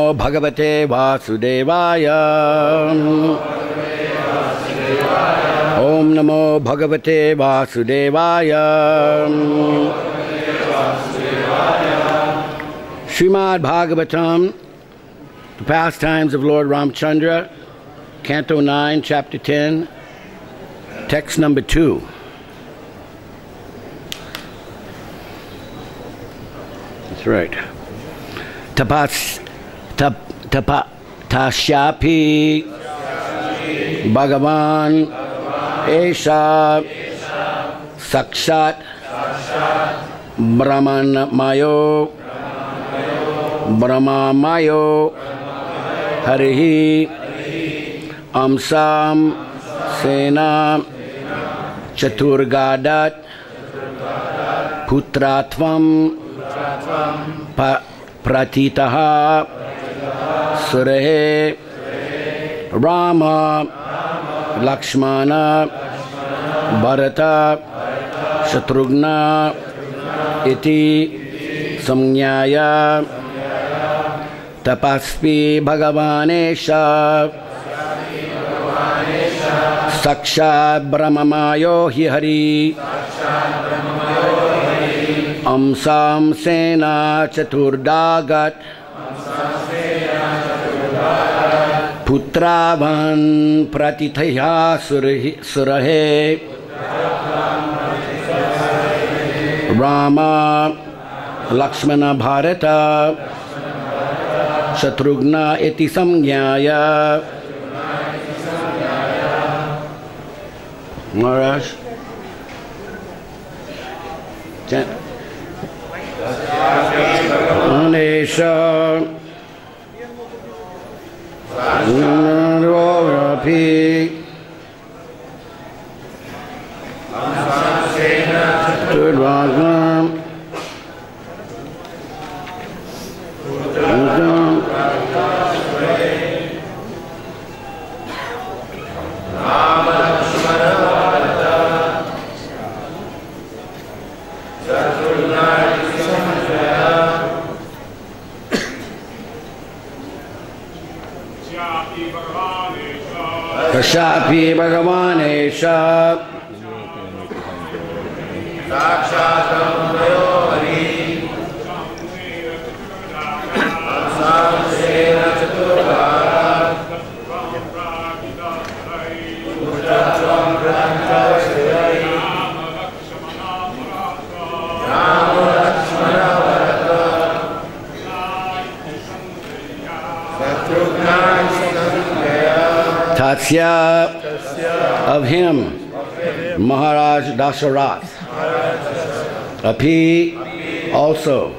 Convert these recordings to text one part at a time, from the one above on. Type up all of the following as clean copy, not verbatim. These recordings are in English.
Namo Bhagavate Vasudevaya. Om Namo Bhagavate Vasudevaya. Srimad Bhagavatam, the pastimes of Lord Ramchandra, Canto 9, Chapter 10, text number 2. That's right. Tasyapi Bhagavan Esha Sakshat Brahmamayo Harihi Amsam Sena Chaturgadat Putratvam Pratitaha Surehe Rama Lakshmana Bharata Shatrugna Iti Samnyaya Tapaspi Bhagavanesha Sakshat Brahmamayo Hi Hari Amsam Sena Chaturdagat Putravan Pratithaya Surahe Rama Lakshmana Bharata Shatrugna Iti Samnyaya. Maharaj? Chant. Anesha Narapi Tudvagam Kashapi Bhagavanesha Sakshatam Mayori Samsena Chaturvara Putratvam Pratitashari Rama Lakshmana Bharata Shatrugna Tatsya, of him, Maharaj Dasarath. Api, also.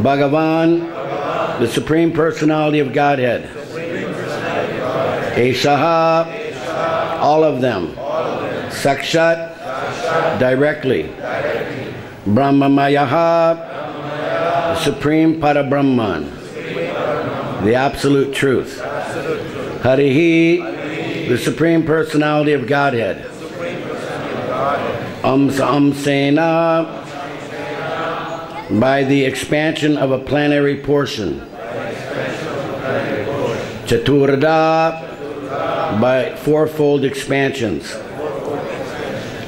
Bhagavan, the Supreme Personality of Godhead. Eshaha, all of them. Sakshat, directly. Brahmamayaha, the Supreme Parabrahman, the Absolute Truth. Harihi, the Supreme Personality of Godhead. Amsena, by the expansion of a planetary portion. Chaturda, by fourfold expansions.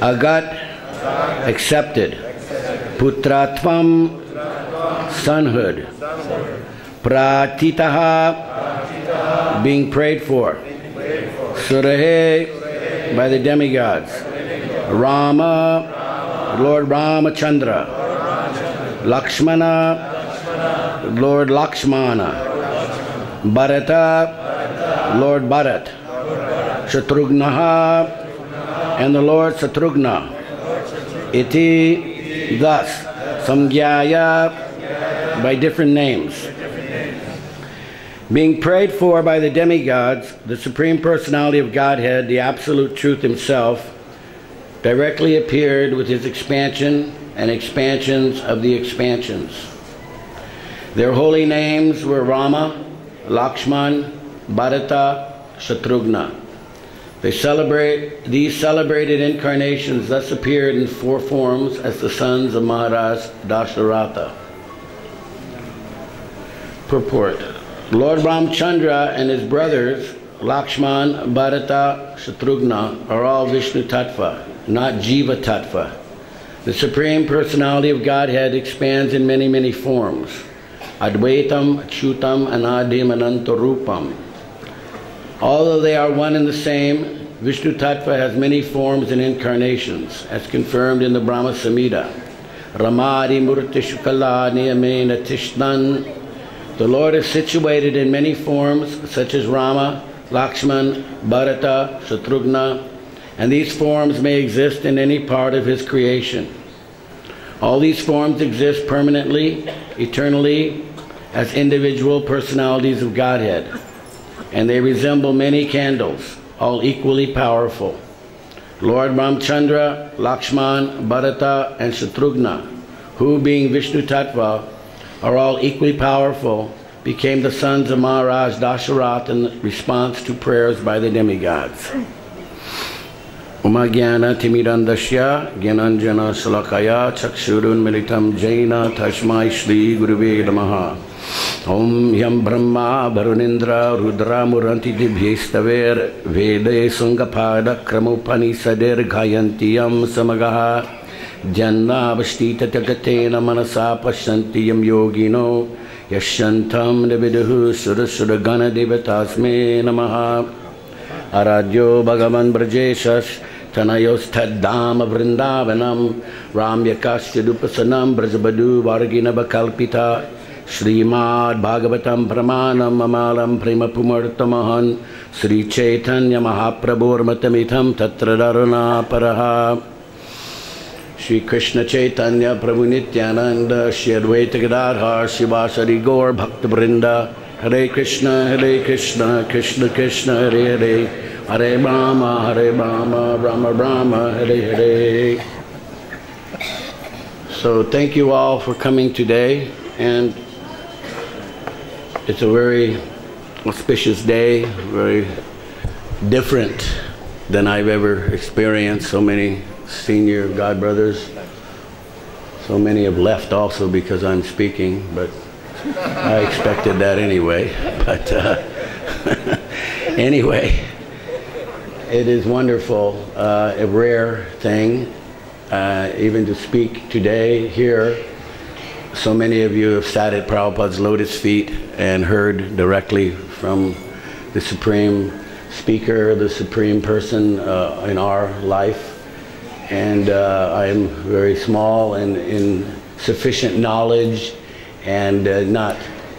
Agat, accepted. Putratvam, sonhood. Pratitaha, being prayed for. Surahe, by the demigods. Rama, Lord Ramachandra. Lakshmana, Lord Lakshmana. Bharata, Lord Bharat. Shatrugnaha, and the Lord Shatrugna. Iti, thus. Samgyaya, by different names. Being prayed for by the demigods, the Supreme Personality of Godhead, the Absolute Truth Himself, directly appeared with His expansion and expansions of the expansions. Their holy names were Rama, Lakshman, Bharata, Shatrugna. These celebrated incarnations thus appeared in four forms as the sons of Maharaj Dasharatha. Purport. Lord Ramchandra and his brothers, Lakshman, Bharata, Shatrughna, are all Vishnu Tattva, not Jiva Tattva. The Supreme Personality of Godhead expands in many, many forms. Advaitam, Achyutam, Anadim, Anantarupam. Although they are one and the same, Vishnu Tattva has many forms and incarnations, as confirmed in the Brahma Samhita. Ramadi Murti Shukala Niyamena Tishnan. The Lord is situated in many forms, such as Rama, Lakshman, Bharata, Shatrughna, and these forms may exist in any part of his creation. All these forms exist permanently, eternally, as individual personalities of Godhead, and they resemble many candles, all equally powerful. Lord Ramchandra, Lakshman, Bharata, and Shatrughna, who, being Vishnu Tattva, are all equally powerful, became the sons of Maharaj Dasharat in response to prayers by the demigods. Umagyana Timirandasya Gyananjana Salakaya Chakshurun Militam Jaina Tashmai Shri Guruve Namaha. Om Yam Brahma Varunindra Rudra Muranti Dibhyistaver Vede Sungapada Kramupani Sadir Gayantiyam Samagaha Janna Vastita Tagatena Manasa Pasantiyam Yogino Yashantam Neviduhu Surasura Gana Devatasme Namaha. Aradyo Bhagavan Brajeshas Tanayos Taddama Vrindavanam Ramyakasya Dupasanam Brajabadu Vargina Bakalpita Srimad Bhagavatam Pramanam Mamalam Prema Pumartamahan Sri Chaitanya Mahaprabhur Matamitham Tatra Dharana Paraha. Shri Krishna Chaitanya Prabhu Nityananda Shri Advaita Gadadhar Shivasari Gaur Bhakta Vrinda. Hare Krishna, Krishna Krishna, Hare Hare, Hare Rama, Rama Rama, Hare Hare. So thank you all for coming today, and it's a very auspicious day, very different than I've ever experienced. So many senior God brothers, so many have left also because I'm speaking, but I expected that anyway. But anyway, it is wonderful, a rare thing, even to speak today here. So many of you have sat at Prabhupada's lotus feet and heard directly from the Supreme Speaker, the Supreme Person in our life. And I am very small and in sufficient knowledge and not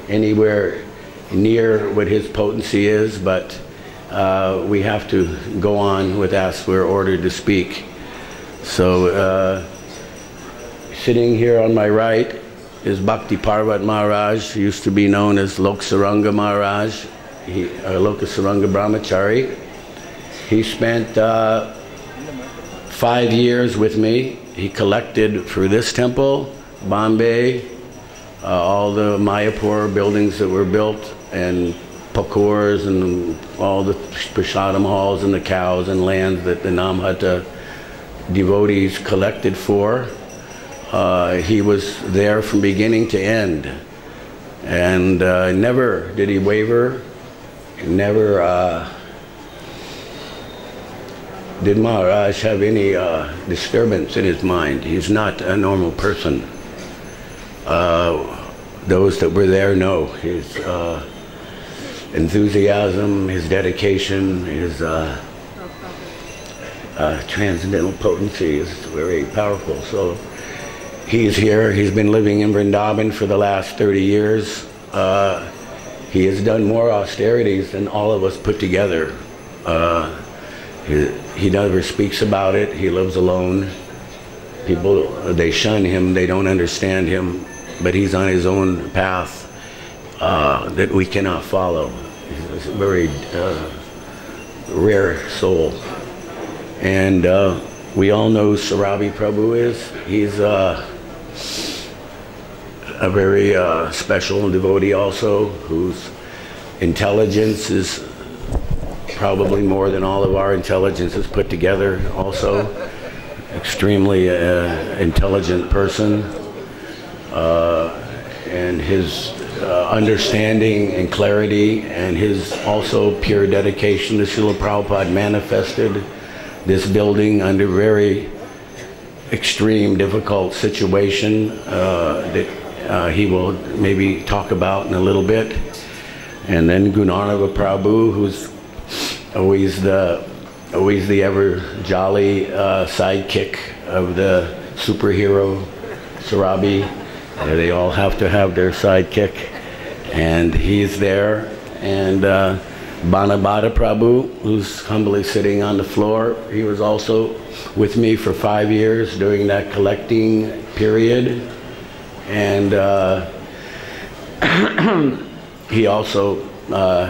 anywhere near what his potency is, but we have to go on with us. We're ordered to speak. So sitting here on my right is Bhakti Parvat Maharaj, who used to be known as Lokasaranga Maharaj, Lokasaranga Brahmachari. He spent 5 years with me. He collected for this temple, Bombay, all the Mayapur buildings that were built, and pakurs, and all the prasadam halls and the cows and lands that the Namhata devotees collected for. He was there from beginning to end, and never did he waver, never did Maharaj have any disturbance in his mind. He's not a normal person. Those that were there know his enthusiasm, his dedication, his transcendental potency is very powerful. So he's here. He's been living in Vrindavan for the last 30 years. He has done more austerities than all of us put together. He never speaks about it. He lives alone. People, they shun him. They don't understand him. But he's on his own path that we cannot follow. He's a very rare soul. And we all know who Sarabi Prabhu is. He's a very special devotee also, whose intelligence is probably more than all of our intelligences put together also. Extremely intelligent person. and his understanding and clarity, and his also pure dedication to Srila Prabhupada manifested this building under very extreme, difficult situation that he will maybe talk about in a little bit. And then Gunarnava Prabhu, who's always the ever jolly sidekick of the superhero Sarabi. They all have to have their sidekick, and he's there. And Banabada Prabhu, who's humbly sitting on the floor, he was also with me for 5 years during that collecting period. And he also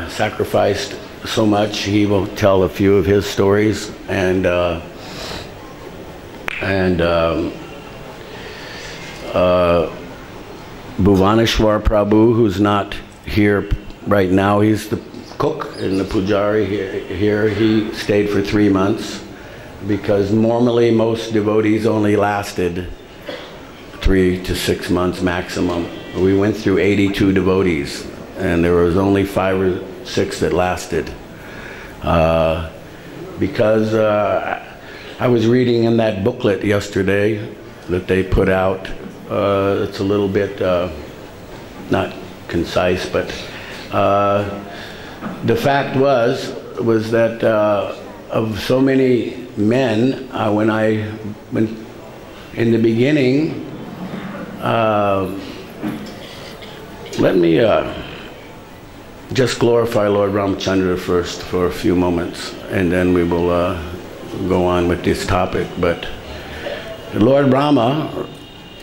sacrificed so much. He will tell a few of his stories. And Bhuvaneshwar Prabhu, who's not here right now, he's the cook and the pujari here. He stayed for 3 months because normally most devotees only lasted 3 to 6 months maximum. We went through 82 devotees, and there was only 5 or 6 that lasted. Because I was reading in that booklet yesterday that they put out. It's a little bit not concise, but the fact was that of so many men, when in the beginning, let me just glorify Lord Ramchandra first for a few moments, and then we will go on with this topic. But Lord Rama,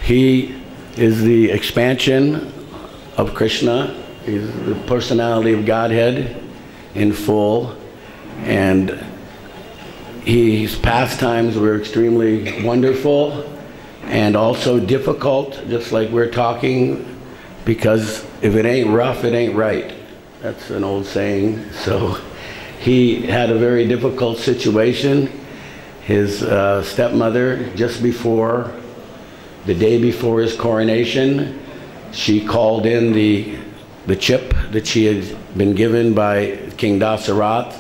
he is the expansion of Krishna. He's the personality of Godhead in full, and his pastimes were extremely wonderful and also difficult, just like we're talking, because if it ain't rough, it ain't right. That's an old saying. So he had a very difficult situation. His stepmother, just before, the day before his coronation, she called in the chip that she had been given by King Dasarath,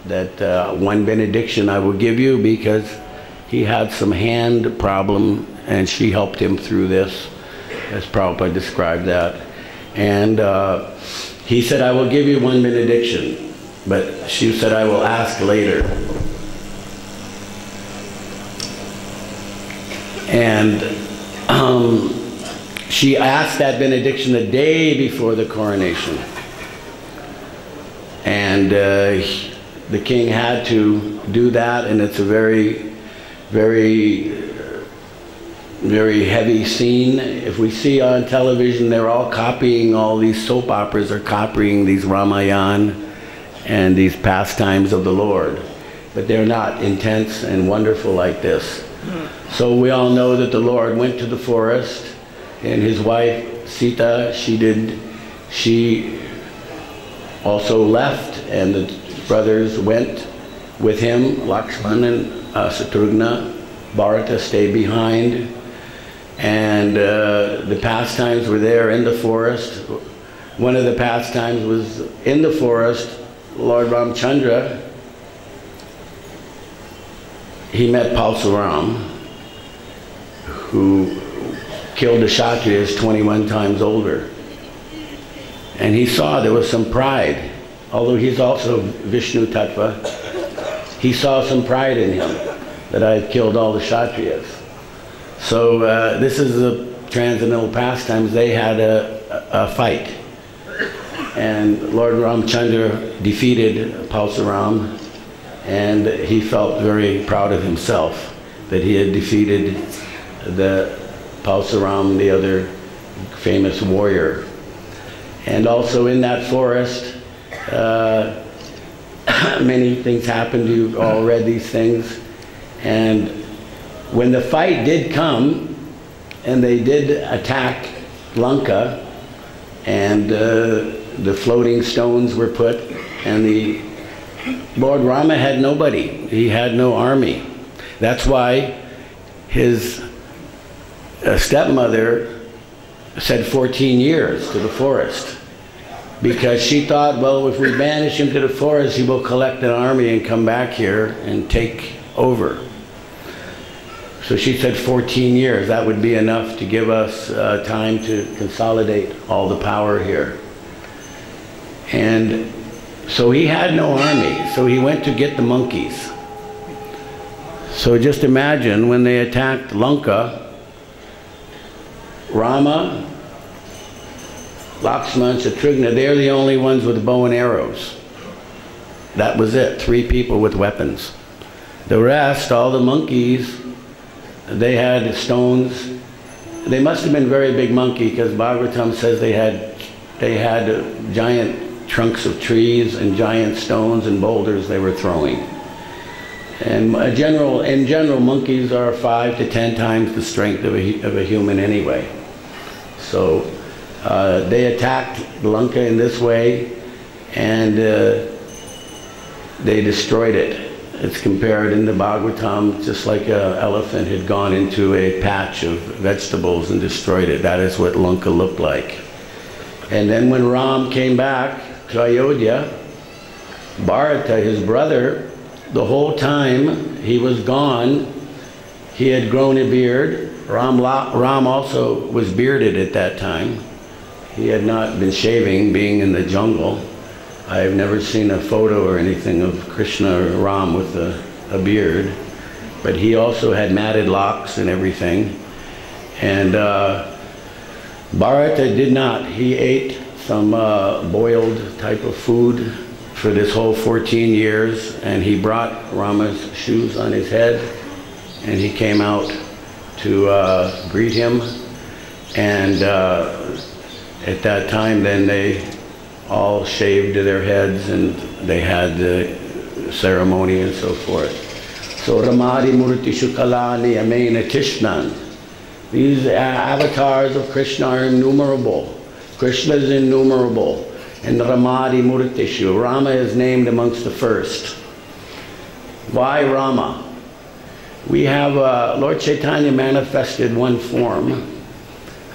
that one benediction I will give you, because he had some hand problem, and she helped him through this, as Prabhupada described that. And he said, I will give you one benediction, but she said, I will ask later. And she asked that benediction the day before the coronation. And the king had to do that, and it's a very, very, very heavy scene. If we see on television, they're all copying, all these soap operas are copying these Ramayana and these pastimes of the Lord. But they're not intense and wonderful like this. So we all know that the Lord went to the forest, and his wife Sita, she also left, and the brothers went with him, Lakshman and Satrughna. Bharata stayed behind, and the pastimes were there in the forest. One of the pastimes was in the forest. Lord Ramchandra, he met Palsuram, who killed the Kshatriyas 21 times older. And he saw there was some pride. Although he's also Vishnu Tattva, he saw some pride in him, that I had killed all the Kshatriyas. So this is the transcendental pastimes. They had a fight. And Lord Ramchandra defeated Palsuram, and he felt very proud of himself that he had defeated the Palsuram, the other famous warrior. And also in that forest, many things happened. You've all read these things. And when the fight did come, and they did attack Lanka, and the floating stones were put, and the Lord Rama had nobody. He had no army. That's why his stepmother said 14 years to the forest, because she thought, well, if we banish him to the forest, he will collect an army and come back here and take over. So she said 14 years. That would be enough to give us time to consolidate all the power here. And so he had no army, so he went to get the monkeys. So just imagine when they attacked Lanka, Rama, Lakshmana, Shatrugna, they're the only ones with bow and arrows. That was it, 3 people with weapons. The rest, all the monkeys, they had stones. They must have been very big monkey, because Bhagavatam says they had giant trunks of trees and giant stones and boulders they were throwing. And in general, monkeys are 5 to 10 times the strength of a human anyway. So they attacked Lanka in this way, and they destroyed it. It's compared in the Bhagavatam just like an elephant had gone into a patch of vegetables and destroyed it. That is what Lanka looked like. And then when Ram came back to Ayodhya, Bharata, his brother, the whole time he was gone, he had grown a beard. Ram also was bearded at that time. He had not been shaving, being in the jungle. I have never seen a photo or anything of Krishna or Ram with a beard. But he also had matted locks and everything. And Bharata did not. He ate some boiled type of food for this whole 14 years, and he brought Rama's shoes on his head, and he came out to greet him. And at that time, then they all shaved their heads, and they had the ceremony and so forth. So Ramadi Murti Shukalani Amena Tishnan. These avatars of Krishna are innumerable. Krishna is innumerable. And Ramadi Murtishu. Rama is named amongst the first. Why Rama? We have Lord Chaitanya manifested one form.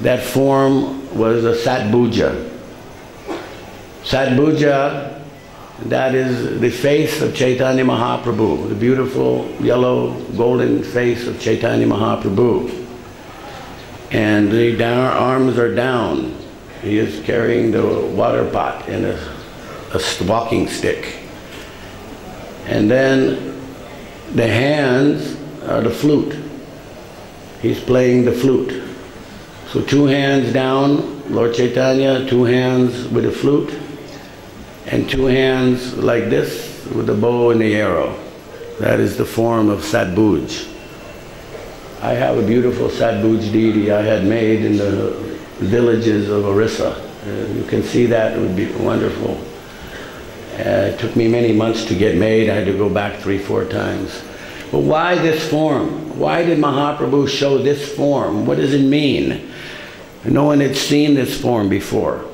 That form was a Satbhuja. Satbhuja, that is the face of Chaitanya Mahaprabhu, the beautiful yellow golden face of Chaitanya Mahaprabhu. And the arms are down. He is carrying the water pot and a walking stick. And then the hands are the flute. He's playing the flute. So 2 hands down, Lord Chaitanya, 2 hands with a flute, and 2 hands like this with the bow and the arrow. That is the form of Satbhuj. I have a beautiful Satbhuj deity I had made in the villages of Orissa. You can see that. It would be wonderful. It took me many months to get made. I had to go back 3-4 times. But why this form? Why did Mahaprabhu show this form? What does it mean? No one had seen this form before.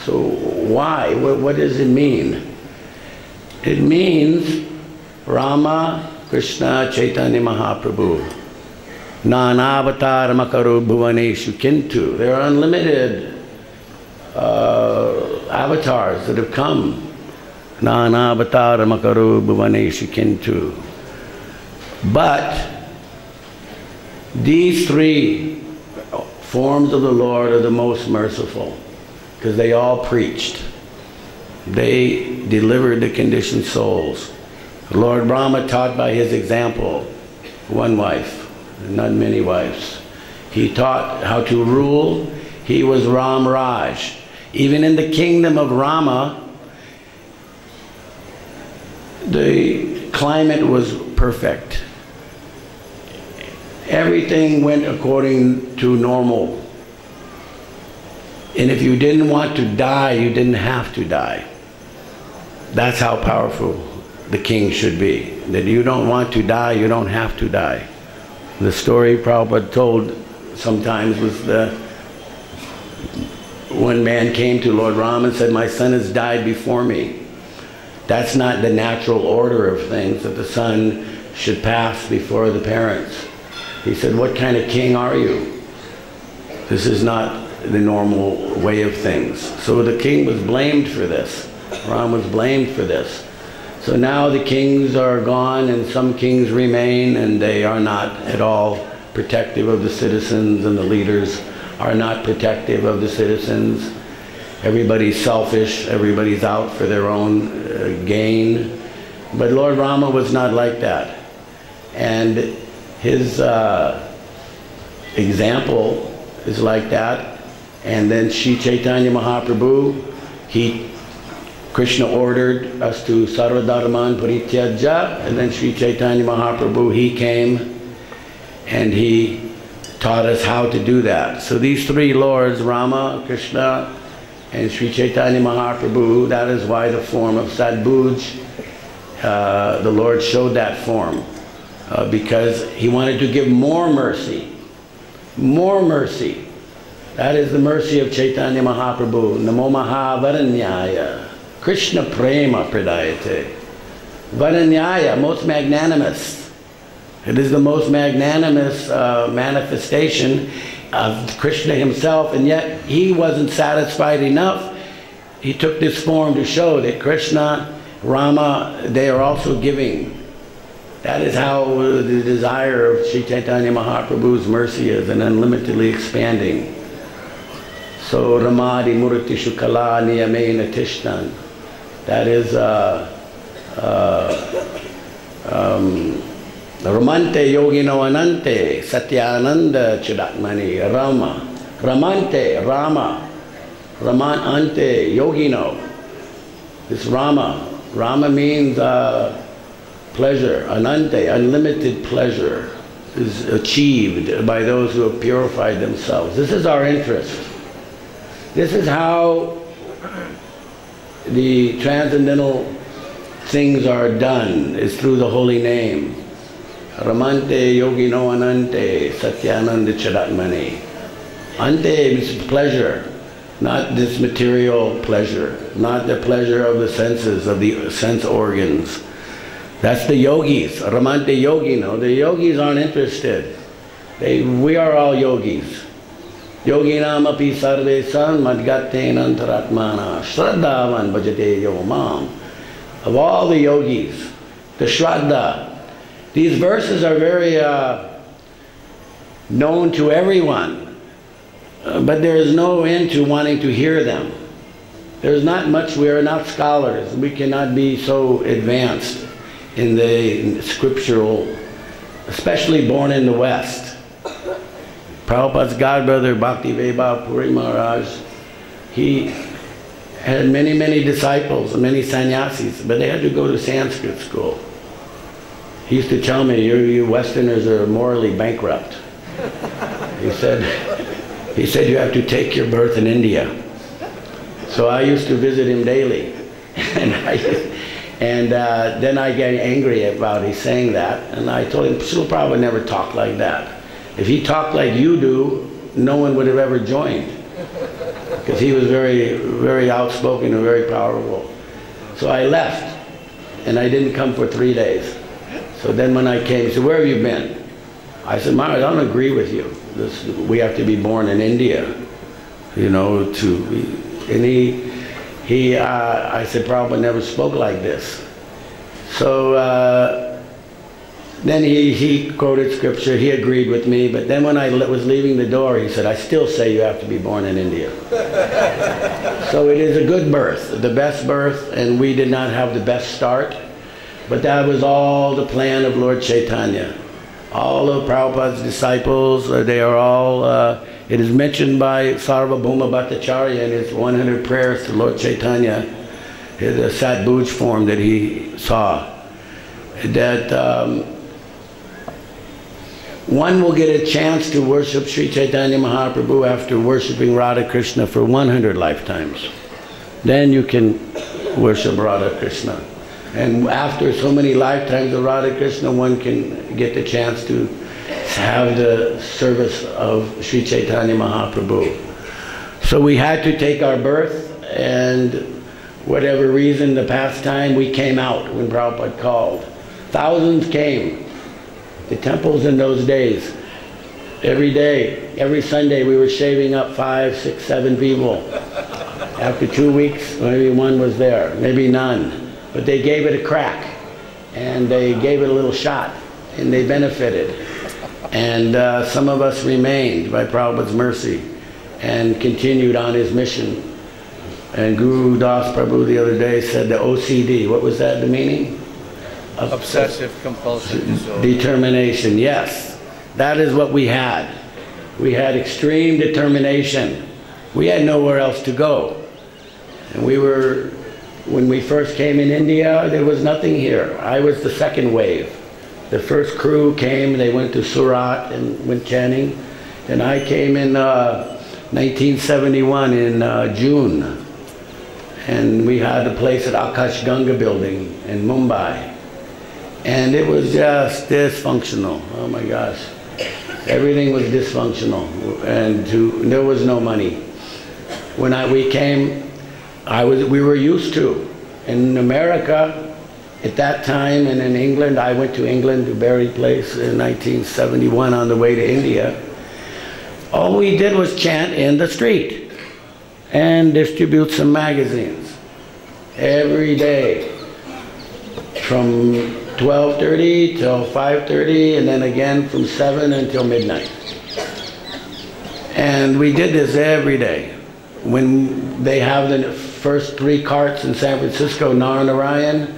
So why? What does it mean? It means Rama, Krishna, Chaitanya Mahaprabhu. Nanavatar makaru bhuvaneshu kintu. There are unlimited avatars that have come. Nanavatar makaru bhuvaneshu kintu. But these 3 forms of the Lord are the most merciful, because they all preached. They delivered the conditioned souls. Lord Brahma taught by his example, 1 wife. Not many wives. He taught how to rule. He was Ram Raj. Even in the kingdom of Rama, the climate was perfect. Everything went according to normal. And if you didn't want to die, you didn't have to die. That's how powerful the king should be. That you don't want to die, you don't have to die. The story Prabhupada told sometimes was one man came to Lord Rama and said, my son has died before me. That's not the natural order of things, that the son should pass before the parents. He said, what kind of king are you? This is not the normal way of things. So the king was blamed for this. Ram was blamed for this. So now the kings are gone and some kings remain, and they are not at all protective of the citizens, and the leaders are not protective of the citizens. Everybody's selfish, everybody's out for their own gain. But Lord Rama was not like that. And his example is like that. And then Sri Chaitanya Mahaprabhu, Krishna ordered us to Sarva Dharman Parityajya, and then Sri Chaitanya Mahaprabhu, he came and he taught us how to do that. So these three lords, Rama, Krishna, and Sri Chaitanya Mahaprabhu, that is why the form of Sadbhuj, the Lord showed that form, because he wanted to give more mercy. More mercy. That is the mercy of Chaitanya Mahaprabhu. Namo Mahavaranyaya. Krishna Prema Pradayate. Varanyaya, most magnanimous. It is the most magnanimous manifestation of Krishna himself, and yet he wasn't satisfied enough. He took this form to show that Krishna, Rama, they are also giving. That is how the desire of Sri Chaitanya Mahaprabhu's mercy is, and unlimitedly expanding. So Ramadi Murti Shukala Niyamena Tishnan. That is Ramante Yogino Anante Satyananda Chidatmani Rama. Ramante, Rama. Raman Ante Yogino. This Rama. Rama means pleasure. Anante, unlimited pleasure, is achieved by those who have purified themselves. This is our interest. This is how the transcendental things are done, is through the holy name. Ramante Yogino Anante Satyananda Charatmani. Ante means pleasure, not this material pleasure, not the pleasure of the senses, of the sense organs. That's the yogis. Ramante Yogino. The yogis aren't interested. We are all yogis. Yoginam api sarve san madgaten antaratmana shraddhavan bhajate yomam. Of all the yogis, the Shraddha. These verses are very known to everyone, but there is no end to wanting to hear them. There's not much, we are not scholars. We cannot be so advanced in the scriptural, especially born in the West. Prabhupada's godbrother, Bhakti Vaibhav Puri Maharaj, he had many, many disciples, many sannyasis, but they had to go to Sanskrit school. He used to tell me, you Westerners are morally bankrupt. He said, you have to take your birth in India. So I used to visit him daily. And then I get angry about his saying that, and I told him, Srila Prabhupada never talked like that. If he talked like you do, no one would have ever joined. Because he was very, very outspoken and very powerful. So I left, and I didn't come for 3 days. So then when I came, he said, where have you been? I said, Maharaj, I don't agree with you. We have to be born in India, you know, and I said, Prabhupada never spoke like this. So then he quoted scripture, he agreed with me, but then when I was leaving the door, he said, I still say you have to be born in India. So it is a good birth, the best birth, and we did not have the best start, but that was all the plan of Lord Chaitanya. All of Prabhupada's disciples, they are all, it is mentioned by Sarvabhauma Bhattacharya in his 100 prayers to Lord Chaitanya, his Sadbhuj form that he saw, that one will get a chance to worship Sri Chaitanya Mahaprabhu after worshipping Radha Krishna for 100 lifetimes. Then you can worship Radha Krishna. And after so many lifetimes of Radha Krishna, one can get the chance to have the service of Sri Chaitanya Mahaprabhu. So we had to take our birth, and whatever reason, the past time, we came out when Prabhupada called. Thousands came. The temples in those days, Every day, every Sunday, we were shaving up 5, 6, 7 people. After 2 weeks, maybe one was there, maybe none. But they gave it a crack, and they gave it a little shot, and they benefited. And some of us remained by Prabhupada's mercy and continued on his mission. And Guru Das Prabhu the other day said the OCD, what was that, the meaning? Obsessive compulsive disorder. Determination, yes. That is what we had. We had extreme determination. We had nowhere else to go. And when we first came in India, there was nothing here. I was the second wave. The first crew came, they went to Surat and went chanting. And I came in 1971 in June. And we had a place at Akash Ganga building in Mumbai. And it was just dysfunctional. Oh my gosh. Everything was dysfunctional. And there was no money. When we came, we were used to. In America, at that time, and in England, I went to England to Berry Place in 1971 on the way to India. All we did was chant in the street and distribute some magazines every day from 12:30 till 5:30, and then again from 7 until midnight. And we did this every day. When they have the first 3 carts in San Francisco, Narayan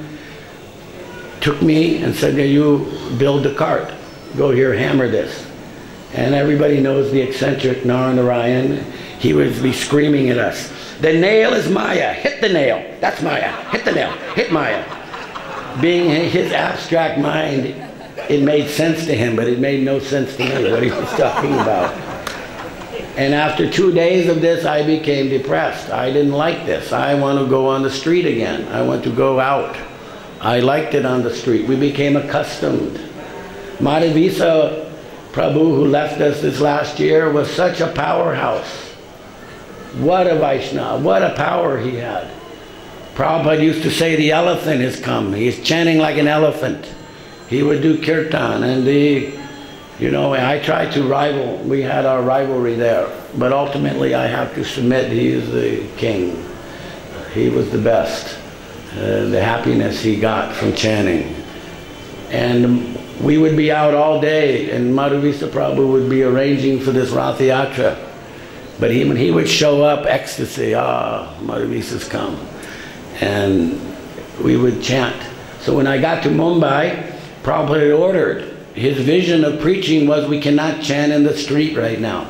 took me and said, you build the cart. Go here, hammer this. And everybody knows the eccentric Narayan. He would be screaming at us, the nail is Maya, hit the nail. That's Maya, hit the nail, hit Maya. Being his abstract mind, it made sense to him, but it made no sense to me what he was talking about. And after 2 days of this, I became depressed. I didn't like this. I want to go on the street again. I want to go out. I liked it on the street. We became accustomed. Madhavisa Prabhu, who left us this last year, was such a powerhouse. What a Vaishnava, what a power he had. Prabhupada used to say the elephant has come. He's chanting like an elephant. He would do kirtan, and I tried to rival. We had our rivalry there, but ultimately I have to submit. He is the king. He was the best. The happiness he got from chanting. And we would be out all day, and Madhavisa Prabhu would be arranging for this Rath Yatra. But when he would show up, ecstasy, Madhavisa's come. And we would chant. So when I got to Mumbai, Prabhupada had ordered. His vision of preaching was, we cannot chant in the street right now,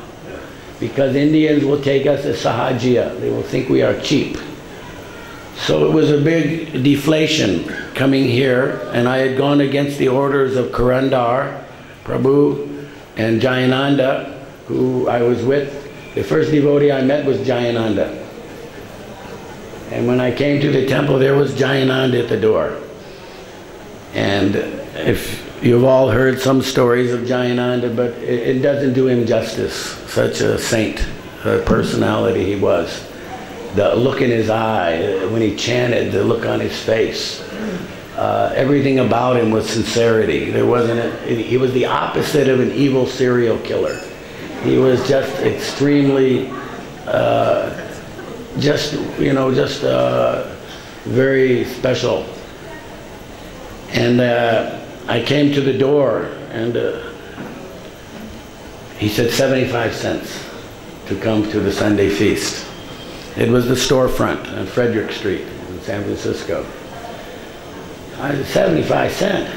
because Indians will take us as sahajiya. They will think we are cheap. So it was a big deflation coming here, and I had gone against the orders of Karandar Prabhu and Jayananda, who I was with. The first devotee I met was Jayananda. And when I came to the temple, there was Jayananda at the door. And if you've all heard some stories of Jayananda, but it doesn't do him justice. Such a saint, a personality he was. The look in his eye, when he chanted, the look on his face. Everything about him was sincerity. He was the opposite of an evil serial killer. He was just extremely, very special. And I came to the door, and he said 75 cents to come to the Sunday feast. It was the storefront on Frederick Street in San Francisco. I said 75 cents.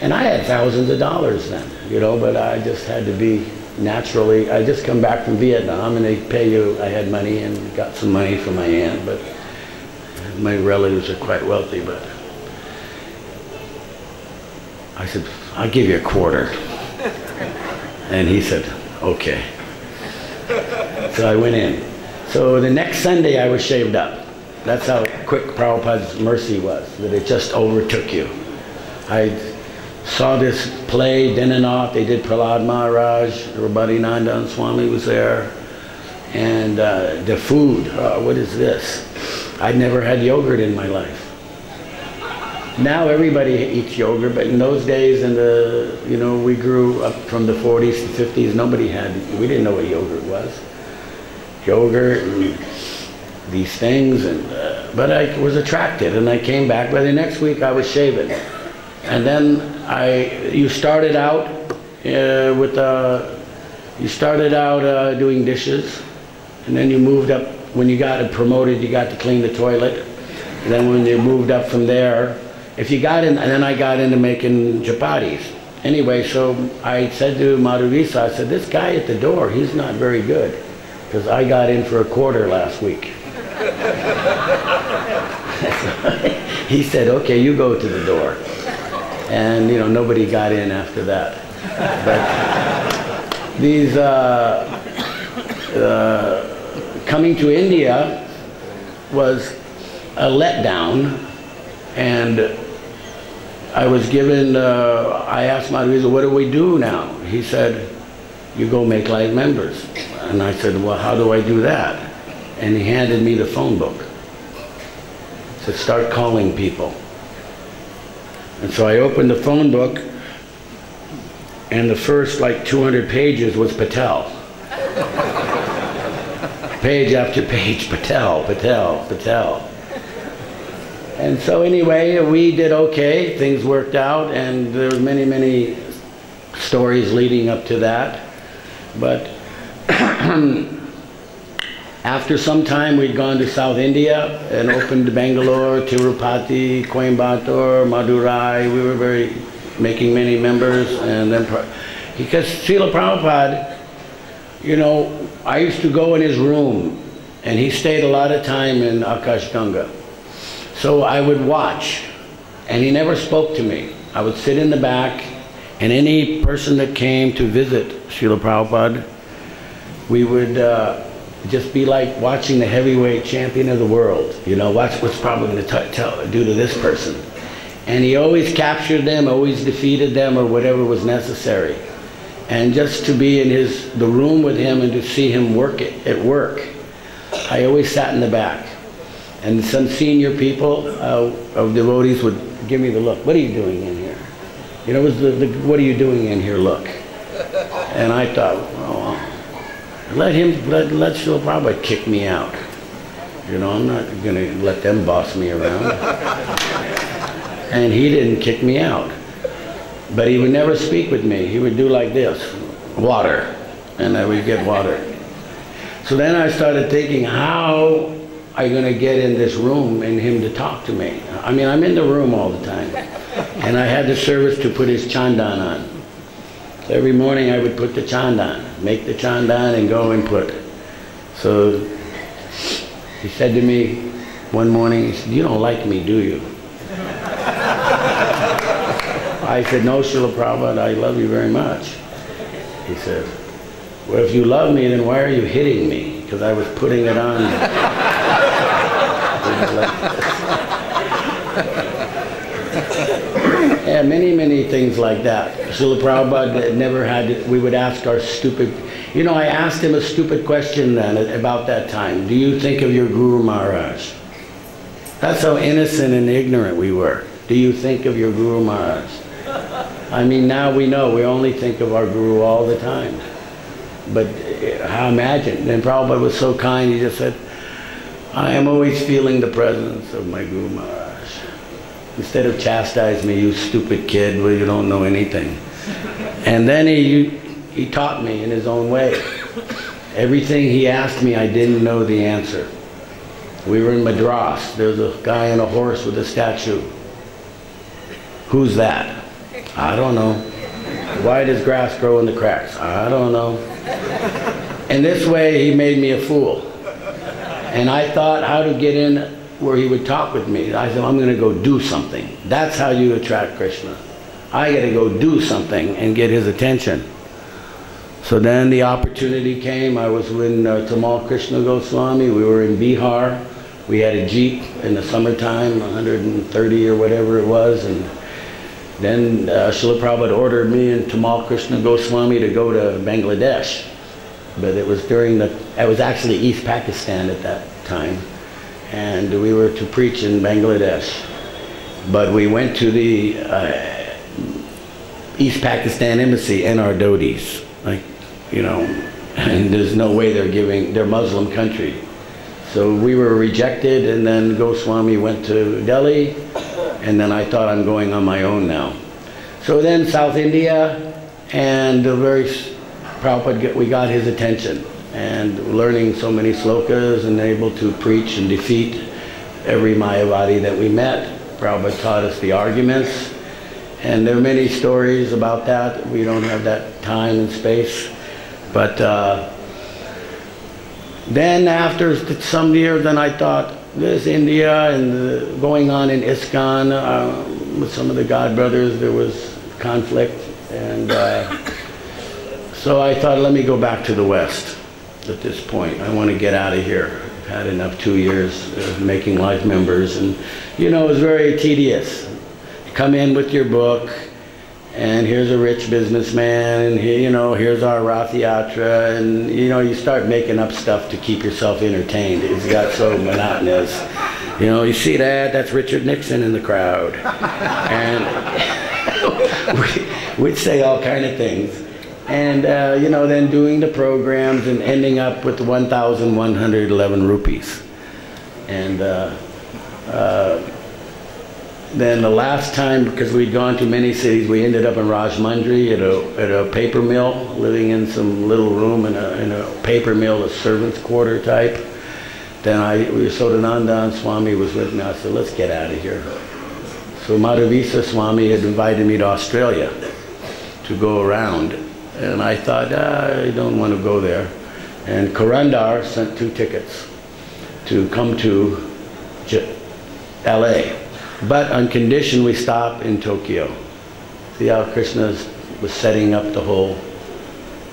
And I had thousands of dollars then, but I just had to be naturally. I just come back from Vietnam, and they pay you. I had money and got some money from my aunt, but my relatives are quite wealthy. But I said, I'll give you a quarter. And he said, okay. So I went in. So the next Sunday I was shaved up. That's how quick Prabhupada's mercy was, that it just overtook you. I saw this play, Dinanath. They did Prahlad Maharaj, Rabari Nandan Swami was there. And the food, what is this? I'd never had yogurt in my life. Now everybody eats yogurt, but in those days, we grew up from the 40s to 50s, we didn't know what yogurt was. Yogurt and these things, but I was attracted, and I came back. By the next week, I was shaven. And then you started out doing dishes, and then you moved up. When you got promoted, you got to clean the toilet. And then when you moved up from there, and then I got into making chapatis. Anyway, so I said to Madhurisa, I said, this guy at the door, he's not very good, because I got in for a quarter last week. He said, okay, you go to the door. And, nobody got in after that. But these, coming to India was a letdown, and I was given, I asked Madhurisa, what do we do now? He said, you go make light members. And I said, well, how do I do that? And he handed me the phone book. He said, start calling people. And so I opened the phone book, and the first 200 pages was Patel. Page after page, Patel, Patel, Patel. And so anyway, we did okay, things worked out, and there were many, many stories leading up to that. But after some time, we'd gone to South India and opened Bangalore, Tirupati, Coimbatore, Madurai. We were making many members, and then because Srila Prabhupada, I used to go in his room, and he stayed a lot of time in Akash Ganga. So I would watch, and he never spoke to me. I would sit in the back, and any person that came to visit Srila Prabhupada, we would just be like watching the heavyweight champion of the world. What's Prabhupada going to do to this person? And he always captured them, always defeated them, or whatever was necessary. And just to be in the room with him and to see him at work, I always sat in the back. And some senior people of devotees would give me the look. What are you doing in here? It was the what are you doing in here look. And I thought, oh, let Srila Prabhupada kick me out. I'm not going to let them boss me around. And he didn't kick me out. But he would never speak with me. He would do like this, water. And I would get water. So then I started thinking, how are you going to get in this room and him to talk to me? I'm in the room all the time. And I had the service to put his chandan on. So every morning I would put the chandan, make the chandan and go and put. So he said to me one morning, he said, you don't like me, do you? I said, no, Srila Prabhupada, I love you very much. He said, well, if you love me, then why are you hitting me? Because I was putting it on. Yeah, many, many things like that. Srila Prabhupada never had, we would ask our stupid, I asked him a stupid question then about that time. Do you think of your Guru Maharaj? That's how innocent and ignorant we were. Do you think of your Guru Maharaj? Now we know, we only think of our Guru all the time. But how imagine? And Prabhupada was so kind, he just said, I am always feeling the presence of my Guru Maharaj. Instead of chastise me, you stupid kid, well, you don't know anything. And then he taught me in his own way. Everything he asked me, I didn't know the answer. We were in Madras. There was a guy on a horse with a statue. Who's that? I don't know. Why does grass grow in the cracks? I don't know. And this way he made me a fool. And I thought how to get in where he would talk with me. I said, I'm going to go do something. That's how you attract Krishna. I got to go do something and get his attention. So then the opportunity came. I was with Tamal Krishna Goswami. We were in Bihar. We had a jeep in the summertime, 130 or whatever it was. And then Srila Prabhupada ordered me and Tamal Krishna Goswami to go to Bangladesh. But it was it was actually East Pakistan at that time. And we were to preach in Bangladesh. But we went to the East Pakistan Embassy and our dhotis, like, you know, and there's no way they're Muslim country. So we were rejected, and then Goswami went to Delhi, and then I thought I'm going on my own now. So then South India, and Prabhupada, we got his attention, and learning so many slokas and able to preach and defeat every Mayavadi that we met. Prabhupada taught us the arguments, and there are many stories about that. We don't have that time and space. But then after some years, then I thought, this India and going on in ISKCON with some of the God brothers, there was conflict. And so I thought, let me go back to the West at this point. I want to get out of here. I've had enough 2 years of making life members. And, you know, it was very tedious. You come in with your book, and here's a rich businessman, and you know, here's our Rath Yatra, and you know, you start making up stuff to keep yourself entertained. It's got so monotonous. You know, you see that? That's Richard Nixon in the crowd. And we'd say all kind of things. And, you know, then doing the programs and ending up with 1,111 rupees. And then the last time, because we'd gone to many cities, we ended up in Rajmundry at a paper mill, living in some little room in a paper mill, a servant's quarter type. Then Sodananda Swami was with me. I said, let's get out of here. So Madhavisa Swami had invited me to Australia to go around. And I thought, I don't want to go there. And Karandar sent 2 tickets to come to LA. But on condition we stop in Tokyo. See how Krishna was setting up the whole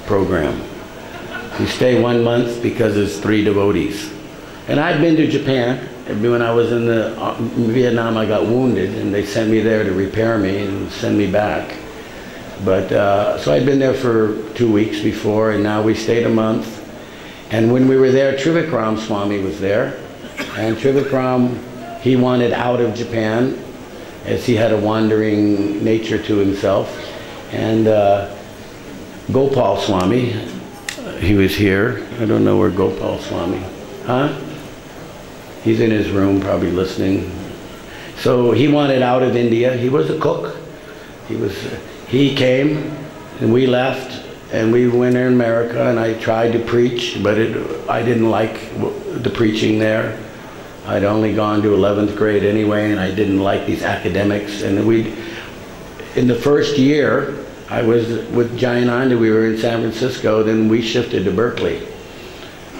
program. We stay 1 month because there's 3 devotees. And I'd been to Japan. When I was in Vietnam, I got wounded, and they sent me there to repair me and send me back. But so I'd been there for 2 weeks before, and now we stayed a month. And when we were there, Trivikram Swami was there. And Trivikram, he wanted out of Japan, as he had a wandering nature to himself. And Gopal Swami, he was here. I don't know where Gopal Swami, huh? He's in his room, probably listening. So he wanted out of India. He was a cook. He came, and we left, and we went to America, and I tried to preach, but I didn't like the preaching there. I'd only gone to 11th grade anyway, and I didn't like these academics. And in the first year, I was with Jayananda, we were in San Francisco, then we shifted to Berkeley.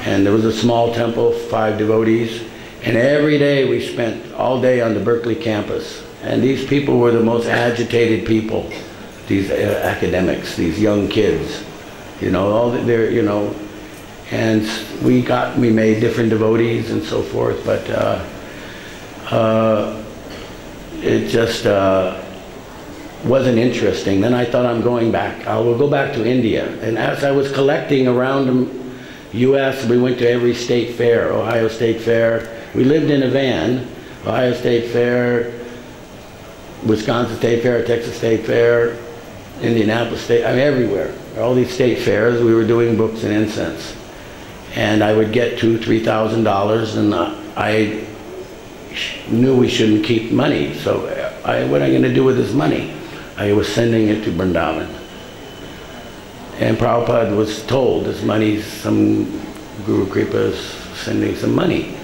And there was a small temple, 5 devotees, and every day we spent all day on the Berkeley campus. And these people were the most agitated people, these academics, these young kids, you know, and we made different devotees and so forth, but it just wasn't interesting. Then I thought, I'm going back. I will go back to India. And as I was collecting around the U.S., we went to every state fair, Ohio State Fair. We lived in a van, Ohio State Fair, Wisconsin State Fair, Texas State Fair, Indianapolis State, I mean everywhere. All these state fairs, we were doing books and incense. And I would get $2,000 to $3,000, and I knew we shouldn't keep money. So what am I going to do with this money? I was sending it to Vrindavan. And Prabhupada was told this money, some Guru Kripa is sending some money.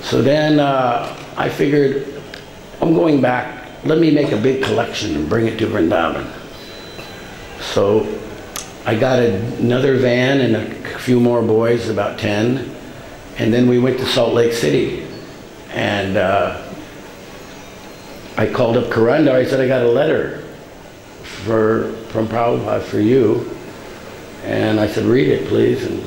So then I figured, I'm going back. Let me make a big collection and bring it to Vrindavan. So I got another van and a few more boys, about 10, and then we went to Salt Lake City. And I called up Karandar. I said, I got a letter from Prabhupada for you. And I said, read it, please. And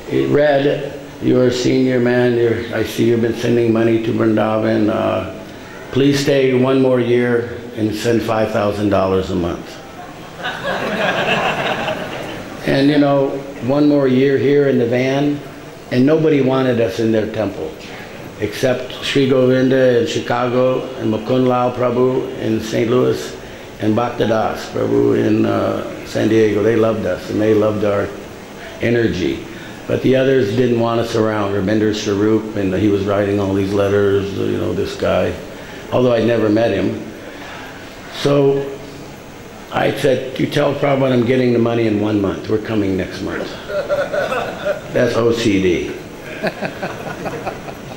he read, you're a senior man. I see you've been sending money to Vrindavan. Please stay 1 more year and send $5,000 a month. And you know, 1 more year here in the van, and nobody wanted us in their temple. except Sri Govinda in Chicago, and Mukund Lal Prabhu in St. Louis, and Bhaktadas Prabhu in San Diego. They loved us, and they loved our energy. But the others didn't want us around. Rabinder Sarup, and he was writing all these letters, you know, this guy, although I'd never met him. So I said, you tell Prabhupada I'm getting the money in 1 month. We're coming next month. That's OCD.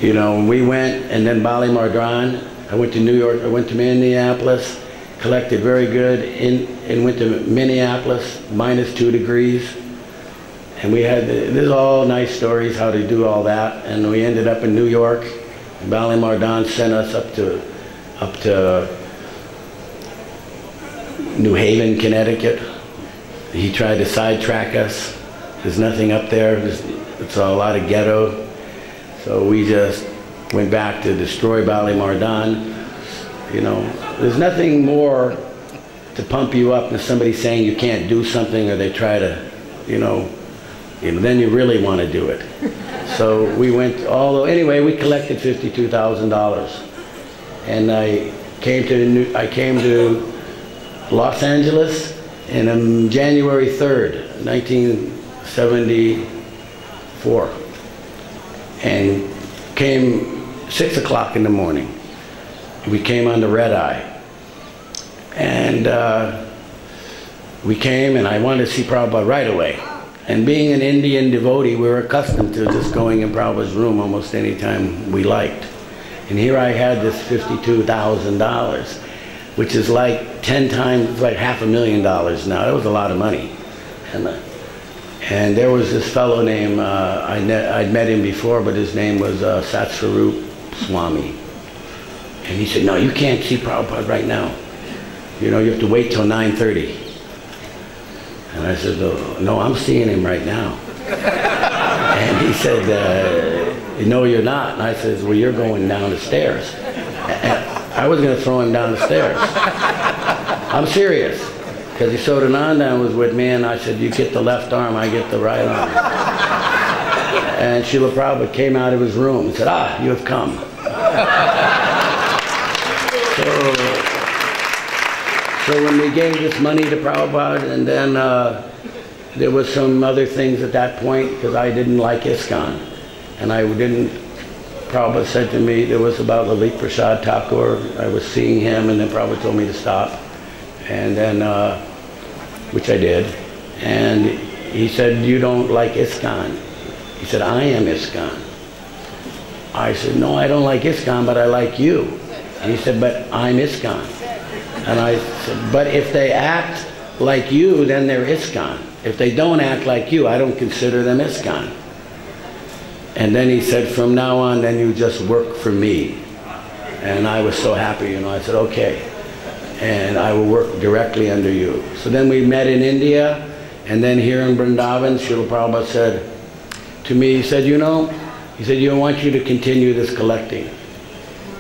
You know, we went, and then Bali Mardran. I went to New York, I went to Minneapolis, collected very good, and went to Minneapolis, -2 degrees. And we had, there's all nice stories how to do all that. And we ended up in New York. Bali Mardran sent us up to New Haven, Connecticut. He tried to sidetrack us. There's nothing up there. It's a lot of ghetto. So we just went back to destroy Bali Mardran. You know, there's nothing more to pump you up than somebody saying you can't do something, or they try to, you know, then you really want to do it. So we went anyway, we collected $52,000. And I came to Los Angeles on January 3rd, 1974. And came 6 o'clock in the morning. We came on the red eye. And we came, and I wanted to see Prabhupada right away. And being an Indian devotee, we were accustomed to just going in Prabhupada's room almost any time we liked. And here I had this $52,000, which is like 10 times, like $500,000 now. That was a lot of money. And there was this fellow named, I'd met him before, but his name was Satsvarup Swami. And he said, no, you can't see Prabhupada right now. You know, you have to wait till 9:30. And I said, no, I'm seeing him right now. And he said, no, you're not. And I said, well, you're going down the stairs. And I was going to throw him down the stairs. I'm serious. Because Yashodananda was with me, and I said, you get the left arm, I get the right arm. And Srila Prabhupada came out of his room and said, you have come. So when we gave this money to Prabhupada, and then there was some other things at that point, because I didn't like ISKCON. And Prabhupada said to me, there was about Lalit Prasad Thakur. I was seeing him, and then Prabhupada told me to stop. And then, which I did. And he said, you don't like ISKCON. He said, I am ISKCON. I said, no, I don't like ISKCON, but I like you. And he said, but I'm ISKCON. And I said, but if they act like you, then they're ISKCON. If they don't act like you, I don't consider them ISKCON. And then he said, from now on, then you just work for me. And I was so happy, you know. I said, okay. And I will work directly under you. So then we met in India, and then here in Vrindavan, Srila Prabhupada said to me, he said, you know, he said, I want you to continue this collecting.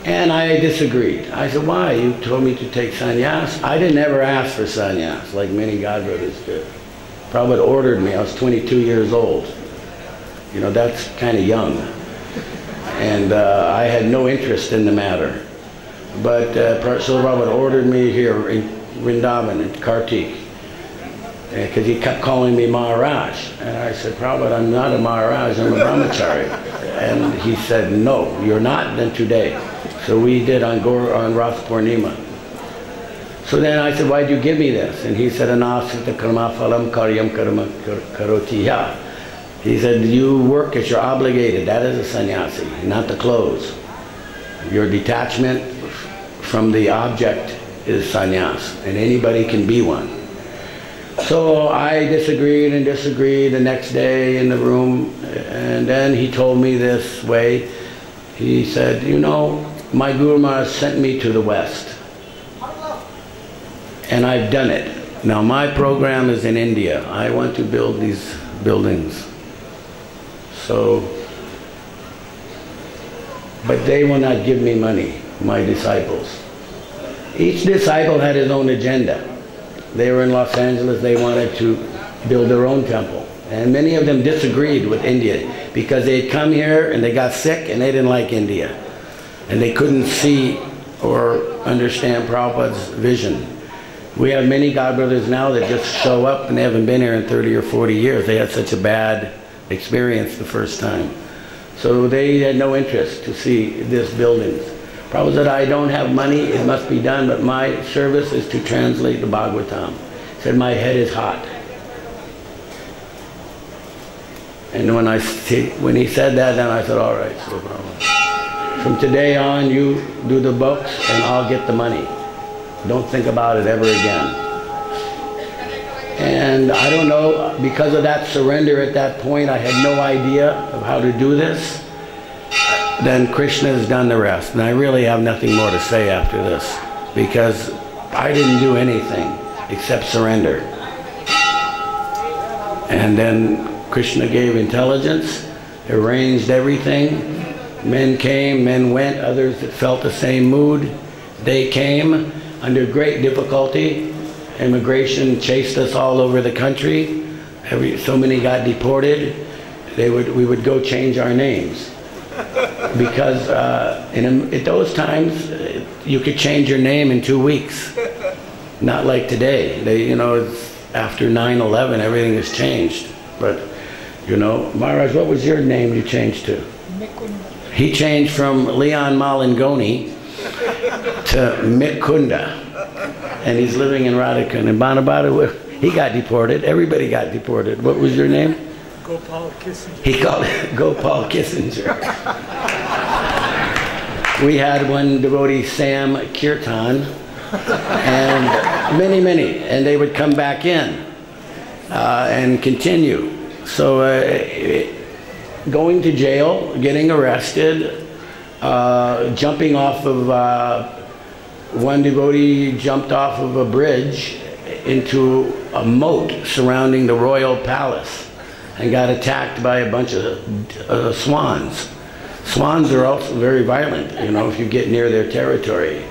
And I disagreed. I said, why? You told me to take sannyas. I didn't ever ask for sannyas, like many godbrothers did. Prabhupada ordered me. I was 22 years old. You know, that's kind of young. And I had no interest in the matter. But Srila Prabhupada ordered me here in Vrindavan, in Kartik, because he kept calling me Maharaj. And I said, Prabhupada, I'm not a Maharaj, I'm a brahmachari. And he said, no, you're not, then today. So we did on Rath Purnima. So then I said, why'd you give me this? And he said, anasita karma phalam karyam karma karotiya. He said, you work as you're obligated. That is a sannyasi, not the clothes. Your detachment from the object is sannyas, and anybody can be one. So I disagreed and disagreed the next day in the room, and then he told me this way. He said, you know, my Guru Maharaj sent me to the West, and I've done it. Now my program is in India. I want to build these buildings. So, but they will not give me money, my disciples. Each disciple had his own agenda. They were in Los Angeles, they wanted to build their own temple. And many of them disagreed with India because they'd come here and they got sick and they didn't like India. And they couldn't see or understand Prabhupada's vision. We have many God brothers now that just show up and they haven't been here in 30 or 40 years. They had such a bad experience the first time. So they had no interest to see this buildings. Prabhupada said, I don't have money, it must be done, but my service is to translate the Bhagavatam. He said, my head is hot. And when he said that, then I said, all right, so Prabhupada, from today on, you do the books and I'll get the money. Don't think about it ever again. And I don't know, because of that surrender at that point, I had no idea of how to do this. Then Krishna has done the rest. And I really have nothing more to say after this, because I didn't do anything except surrender. And then Krishna gave intelligence, arranged everything. Men came, men went, others that felt the same mood. They came under great difficulty. Immigration chased us all over the country. So many got deported. We would go change our names. Because at those times, you could change your name in 2 weeks. Not like today. It's after 9/11, everything has changed. But, Maharaj, what was your name you changed to? He changed from Leon Malangoni to Mikunda. And he's living in Radhakan. And Banabada, he got deported. Everybody got deported. What was your name? Gopal Kissinger. He called it Gopal Kissinger. We had one devotee, Sam Kirtan, and many, and they would come back in and continue. So going to jail, getting arrested, jumping off of, one devotee jumped off of a bridge into a moat surrounding the royal palace and got attacked by a bunch of swans. Swans are also very violent, if you get near their territory.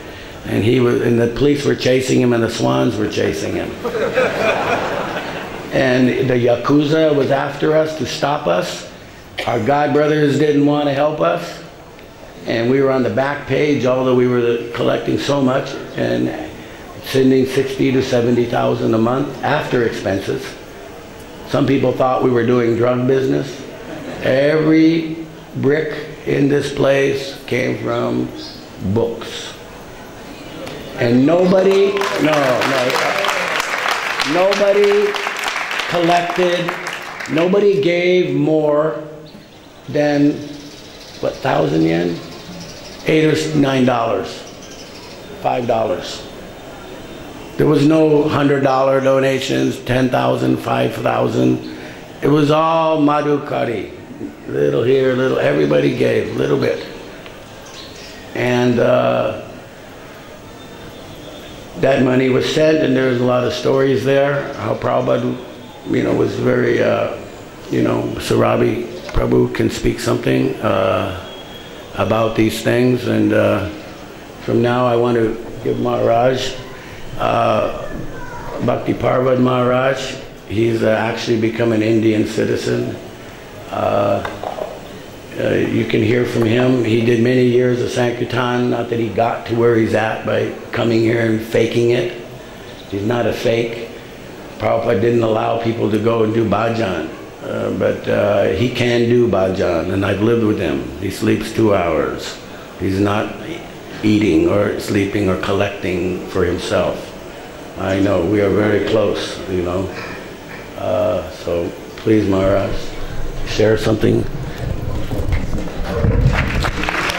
And the police were chasing him and the swans were chasing him. And the Yakuza was after us to stop us. Our God brothers didn't want to help us. And we were on the back page, although we were collecting so much and sending 60 to 70,000 a month after expenses. Some people thought we were doing drug business. Every brick in this place came from books. And nobody collected, nobody gave more than, what, 1,000 yen? $8 or $9, $5. There was no $100 donations, 10,000, 5,000. It was all madhukari. Little here, little, everybody gave, a little bit. And that money was sent, and there was a lot of stories there, how Prabhupada, was very, Sarabi Prabhu can speak something about these things. And from now I want to give Maharaj, Bhakti Parvad Maharaj, he's actually become an Indian citizen. You can hear from him. He did many years of Sankirtan, not that he got to where he's at by coming here and faking it. He's not a fake. Prabhupada didn't allow people to go and do bhajan, but he can do bhajan, and I've lived with him. He sleeps 2 hours. He's not eating or sleeping or collecting for himself. I know, we are very close, So please, Maharaj, share something.